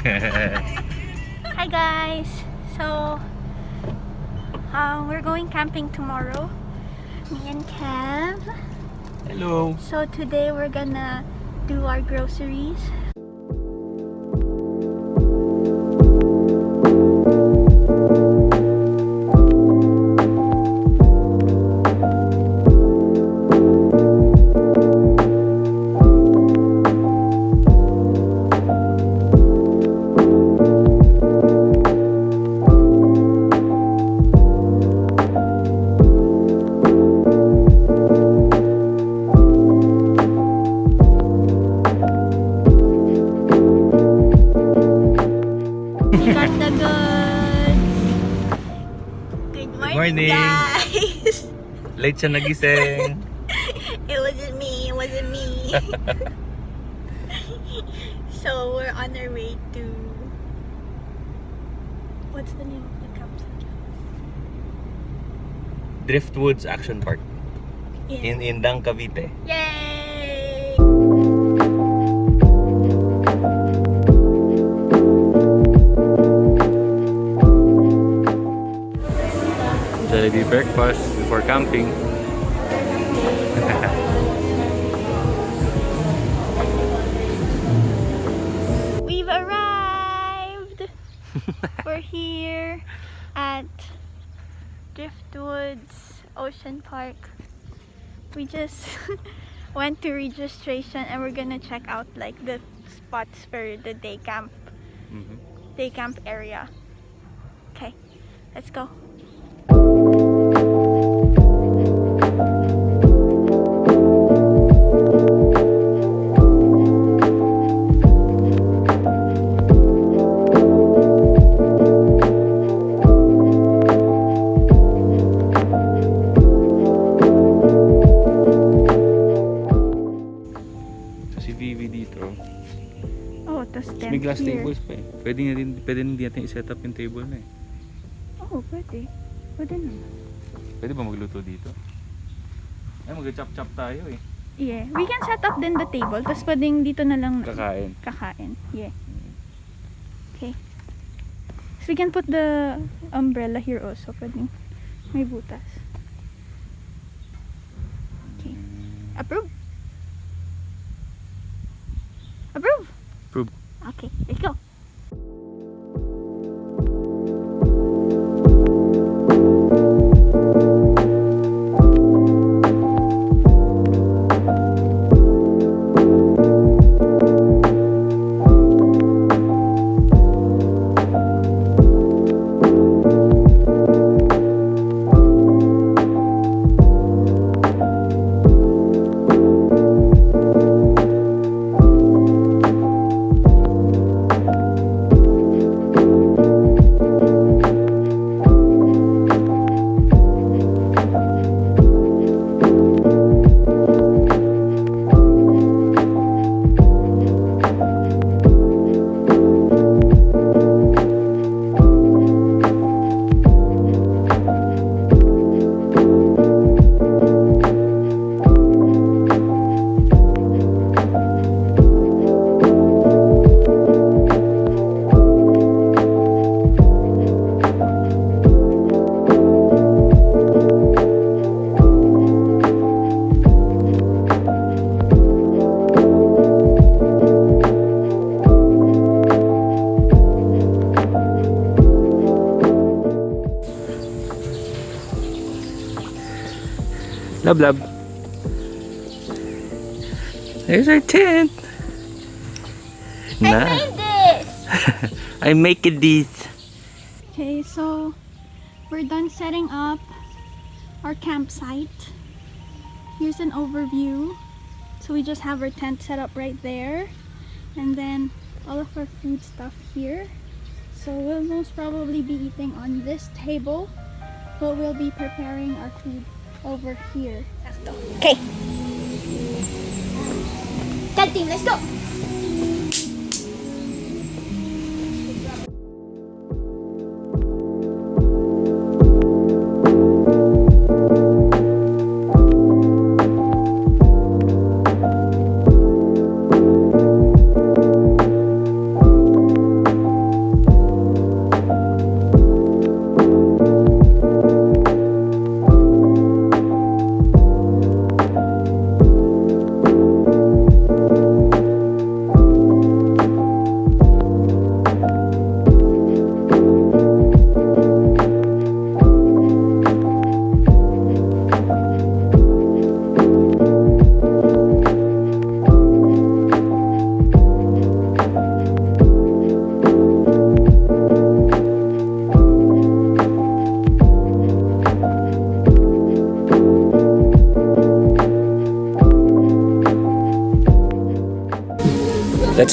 Hi guys! So, we're going camping tomorrow. Me and Kev. Hello! So today we're gonna do our groceries. Morning. Guys! Late siya nagising. It wasn't me, it wasn't me. So we're on our way to... What's the name of the campsite? Driftwoods Action Park in Indang, Cavite. Yay! Jollibee breakfast before camping. We've arrived! We're here at Driftwoods Ocean Park. We just went to registration and we're gonna check out like the spots for the day camp area. Okay, let's go. May glass tables pa eh. Pwede hindi natin i-set up yung table na eh. Oo, pwede. Pwede naman. Pwede ba magluto dito? Ay, mag-chop-chop tayo eh. Yeah, we can set up din the table. Tapos pwedeng dito na lang kakain. Yeah. Okay. So we can put the umbrella here also. Pwedeng may butas. Okay. Approve? Approve? Approve. Okay, let's go. Love, love. There's our tent. I made this! I make this. Okay, so we're done setting up our campsite. Here's an overview. So we just have our tent set up right there. And then all of our food stuff here. So we'll most probably be eating on this table. But we'll be preparing our food over here. Okay. Tent team, let's go!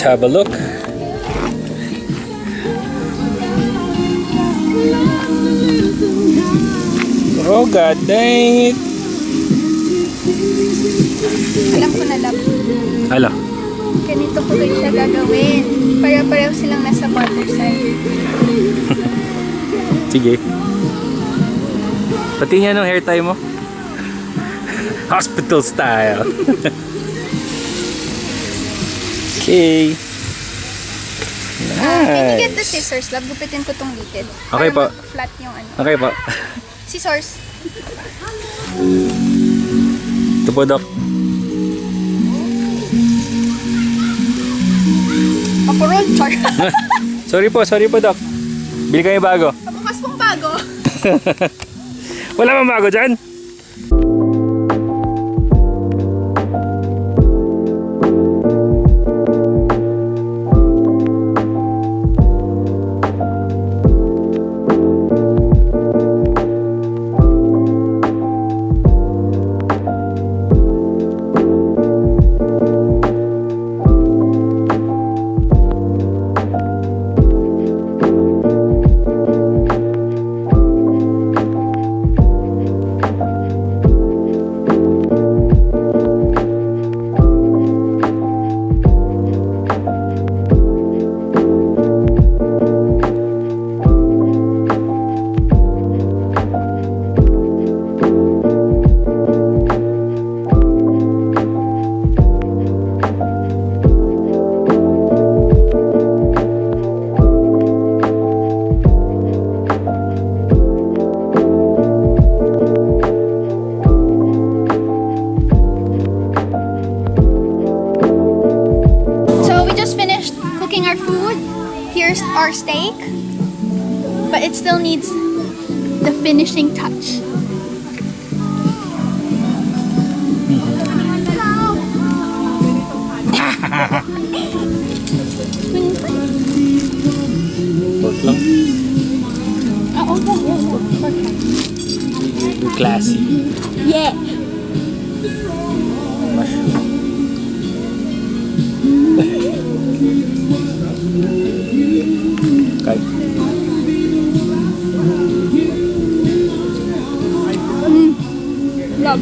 Let's have a look. Oh, god dang it. Alam ko na lang. Hala. Ganito ko rin siya gagawin. Pareho-pareho silang nasa water side. Sige. Pati niya nung hair tie mo. Hospital style. Can Okay. you get the Nice. scissors, love? Gupitin ko tong litid. Okay po. Para flat yung ano. Okay po. Scissors. Ito po, Doc. Ako roll, char. Sorry po, Doc. Bili kayo bago. Bukas pong bago. Wala mang bago dyan. Here's our steak, but it still needs the finishing touch. Pork lang. Classy. Yeah. Mushroom. Okay. Love.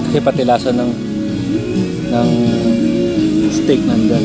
Kasi pati lasa ng steak nandyan.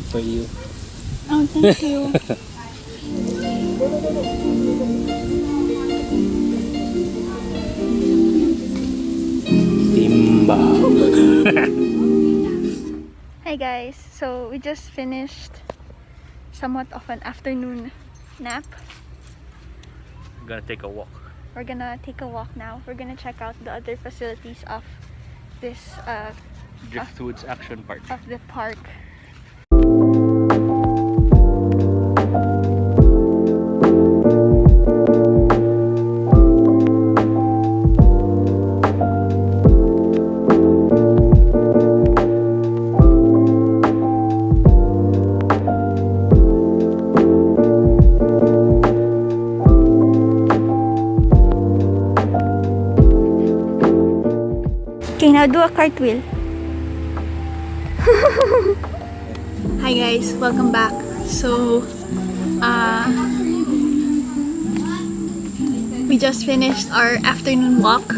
For you. Oh, thank you. Timba. Hi guys, so we just finished somewhat of an afternoon nap. I'm gonna take a walk. We're gonna take a walk now. We're gonna check out the other facilities of this Driftwoods Action Park. of the park. Okay, now do a cartwheel. Hi guys, welcome back. So, we just finished our afternoon walk,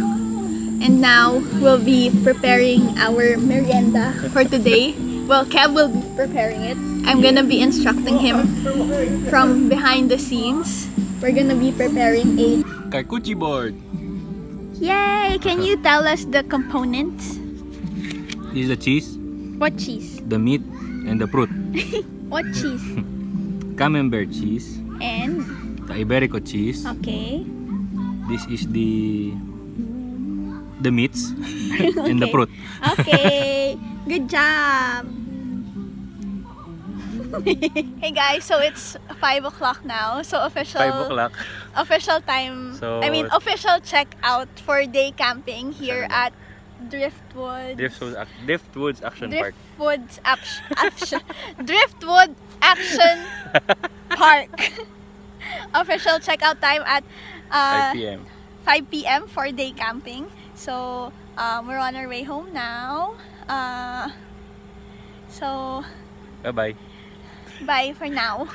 and now we'll be preparing our merienda for today. Well, Kev will be preparing it. I'm gonna be instructing him from behind the scenes. We're gonna be preparing a... Charcuterie board. Yay! Can you tell us the components? This is the cheese, What cheese? the meat, and the fruit. What cheese? Camembert cheese, And... the Iberico cheese. Okay. This is the meats and the Okay. fruit. Okay, good job. Hey guys, so it's 5 o'clock now. So official 5 o'clock. official time. So- Official checkout for day camping here at Driftwood. Driftwoods Action Park. Driftwood Action Park. Official checkout time at 5 p.m. 5 p.m. for day camping. So we're on our way home now. So Bye-bye. bye for now.